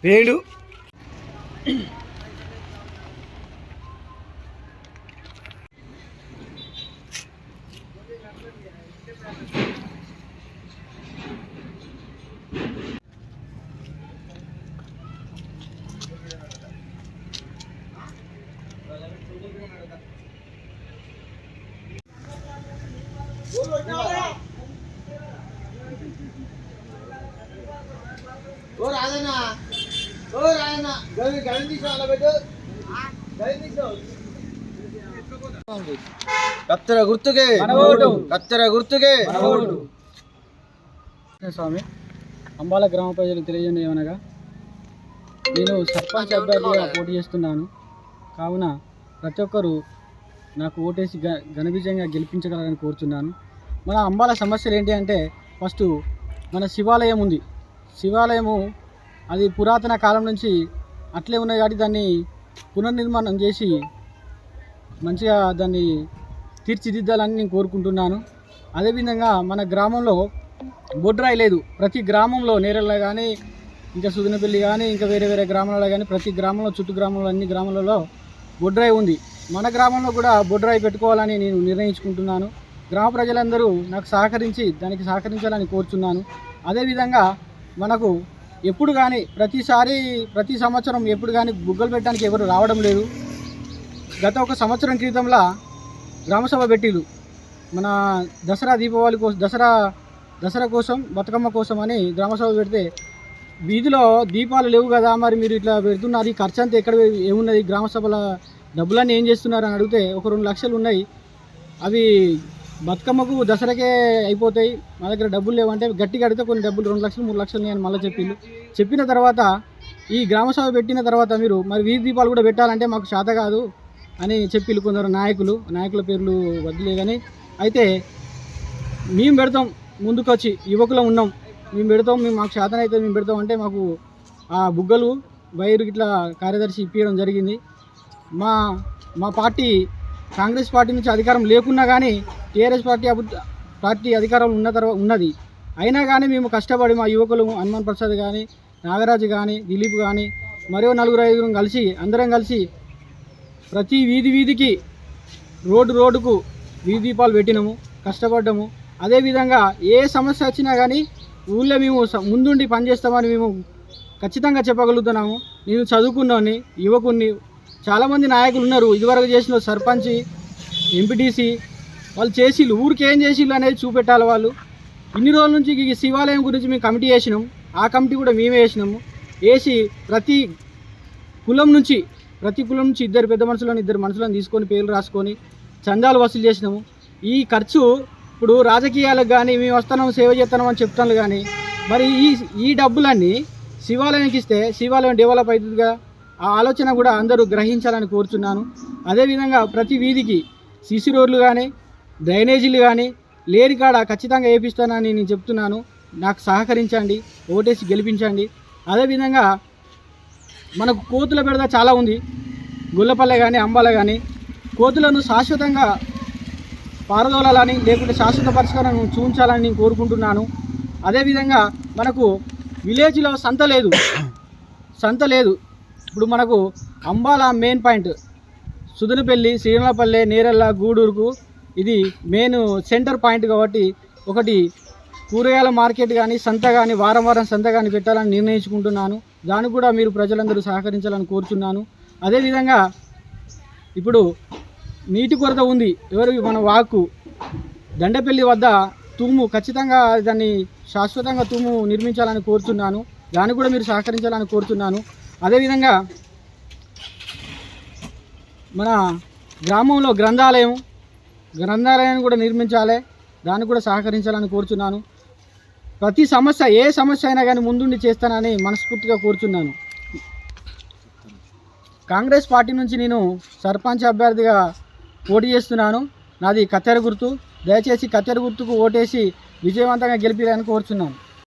వేడు కత్తెర గుర్తుకే కత్తెర గుర్తుకే. స్వామి, అంబాల గ్రామ ప్రజలకు తెలియజేయండి ఏమనగా, నేను సర్పంచ్ అభ్యర్థిగా పోటీ చేస్తున్నాను. కావున ప్రతి ఒక్కరూ నాకు ఓటేసి ఘన విజయంగా గెలిపించగలరని కోరుతున్నాను. మన అంబాల సమస్యలు ఏంటి అంటే, ఫస్ట్ మన శివాలయం ఉంది. శివాలయము అది పురాతన కాలం నుంచి అట్లే ఉన్నాయి కాబట్టి దాన్ని పునర్నిర్మాణం చేసి మంచిగా దాన్ని తీర్చిదిద్దాలని నేను కోరుకుంటున్నాను. అదేవిధంగా మన గ్రామంలో బొడ్రాయి లేదు. ప్రతి గ్రామంలో నేరెళ్ళ కానీ, ఇంకా సుదినపల్లి కానీ, ఇంకా వేరే వేరే గ్రామాలలో కానీ, ప్రతి గ్రామంలో చుట్టూ గ్రామంలో అన్ని గ్రామాలలో బొడ్రాయి ఉంది. మన గ్రామంలో కూడా బొడ్రాయి పెట్టుకోవాలని నేను నిర్ణయించుకుంటున్నాను. గ్రామ ప్రజలందరూ నాకు సహకరించి దానికి సహకరించాలని కోరుచున్నాను. అదేవిధంగా మనకు ఎప్పుడు కానీ ప్రతి సంవత్సరం ఎప్పుడు కానీ బుగ్గలు పెట్టడానికి ఎవరు రావడం లేదు. గత ఒక సంవత్సరం క్రితంలో గ్రామసభ పెట్టిరు. మన దసరా దీపావళి కోసం దసరా కోసం బతుకమ్మ కోసం అని గ్రామసభ పెడితే, వీధిలో దీపాలు లేవు కదా, మరి మీరు ఇట్లా పెడుతున్నారు, ఈ ఖర్చు అంతా ఎక్కడ ఏమున్నది, గ్రామసభల డబ్బులన్నీ ఏం చేస్తున్నారు అని అడిగితే, ఒక 2 లక్షలు ఉన్నాయి, అవి బతుకమ్మకు దసరాకే అయిపోతాయి, మా దగ్గర డబ్బులు లేవంటే, గట్టిగా అడిగితే కొన్ని డబ్బులు 2 లక్షలు 3 లక్షలు నేను మళ్ళీ చెప్పిన తర్వాత, ఈ గ్రామసభ పెట్టిన తర్వాత మీరు మరి వీధి దీపాలు కూడా పెట్టాలంటే మాకు చేత కాదు అని చెప్పి కొందరు నాయకుల పేర్లు వదిలే కానీ, అయితే మేము పెడతాం, ముందుకు వచ్చి యువకులం ఉన్నాం, మేము పెడతాం, మాకు శాతం అయితే మేము పెడతాం అంటే మాకు ఆ బుగ్గలు వైరు ఇట్లా కార్యదర్శి ఇప్పించడం జరిగింది. మా పార్టీ కాంగ్రెస్ పార్టీ నుంచి అధికారం లేకున్నా కానీ టీఆర్ఎస్ పార్టీ అధికారం ఉన్నది. అయినా కానీ మేము కష్టపడి మా యువకులు హనుమాన్ ప్రసాద్ కానీ, నాగరాజు కానీ, దిలీప్ కానీ, మరో 4-5 కలిసి అందరం కలిసి ప్రతి వీధికి రోడ్డుకు వీధి దీపాలు పెట్టినాము, కష్టపడ్డాము. అదేవిధంగా ఏ సమస్య వచ్చినా కానీ ఊళ్ళో మేము ముందుండి పనిచేస్తామని మేము ఖచ్చితంగా చెప్పగలుగుతున్నాము. నేను చదువుకున్నాను, యువకుడిని, చాలామంది నాయకులు ఉన్నారు, ఇదివరకు చేసిన సర్పంచ్, ఎంపీటీసీ వాళ్ళు చేసిళ్ళు, ఊరికి ఏం చేసిళ్ళు అనేది చూపెట్టాలి వాళ్ళు. ఇన్ని రోజుల నుంచి ఈ శివాలయం గురించి మేము కమిటీ వేసినాం, ఆ కమిటీ కూడా మేమే వేసినాము. వేసి ప్రతి కులం నుంచి 2 పెద్ద మనుషులను 2 మనుషులను తీసుకొని పేర్లు రాసుకొని చందాలు వసూలు చేసినాము. ఈ ఖర్చు ఇప్పుడు రాజకీయాలకు కానీ మేము వస్తున్నాం సేవ చేస్తున్నాం అని చెప్తాను, కానీ మరి ఈ డబ్బులన్నీ శివాలయానికి ఇస్తే శివాలయం డెవలప్ అవుతుందిగా, ఆ ఆలోచన కూడా అందరూ గ్రహించాలని కోరుచున్నాను. అదేవిధంగా ప్రతి వీధికి సీసీ రోడ్లు కానీ, డ్రైనేజీలు కానీ లేని కాడ ఖచ్చితంగా వేపిస్తానని నేను చెప్తున్నాను. నాకు సహకరించండి, ఓటేసి గెలిపించండి. అదేవిధంగా మనకు కోతుల బెడద చాలా ఉంది. గుల్లపల్లె కానీ, అంబాల కానీ కోతులను శాశ్వతంగా పారదోలాలని, లేకుంటే శాశ్వత పరిష్కారం చూపించాలని నేను కోరుకుంటున్నాను. అదేవిధంగా మనకు విలేజ్లో సంత లేదు. ఇప్పుడు మనకు అంబాల మెయిన్ పాయింట్ సుదనపల్లి, శ్రీరామపల్లె, నేరెళ్ళ, గూడూరుకు ఇది మెయిన్ సెంటర్ పాయింట్ కాబట్టి, ఒకటి కూరగాయల మార్కెట్ కానీ, సంత కానీ, వారం సంత కానీ పెట్టాలని నిర్ణయించుకుంటున్నాను. దానికి కూడా మీరు ప్రజలందరూ సహకరించాలని కోరుచున్నాను. అదేవిధంగా ఇప్పుడు నీటి కొరత ఉంది. మన వాక్కు దండపల్లి వద్ద తూము ఖచ్చితంగా దాన్ని శాశ్వతంగా తూము నిర్మించాలని కోరుచున్నాను. దానికి కూడా మీరు సహకరించాలని కోరుచున్నాను. అదేవిధంగా మన గ్రామంలో గ్రంథాలయాన్ని కూడా నిర్మించాలి, దానికి కూడా సహకరించాలని కోరుచున్నాను. ప్రతి సమస్య ఏ సమస్య అయినా కానీ ముందుండి చేస్తానని మనస్ఫూర్తిగా కోరుచున్నాను. కాంగ్రెస్ పార్టీ నుంచి నేను సర్పంచ్ అభ్యర్థిగా పోటీ చేస్తున్నాను. నాది కత్తెర గుర్తు. దయచేసి కత్తెర గుర్తుకు ఓటేసి విజయవంతంగా గెలిపించాలని కోరుచున్నాను.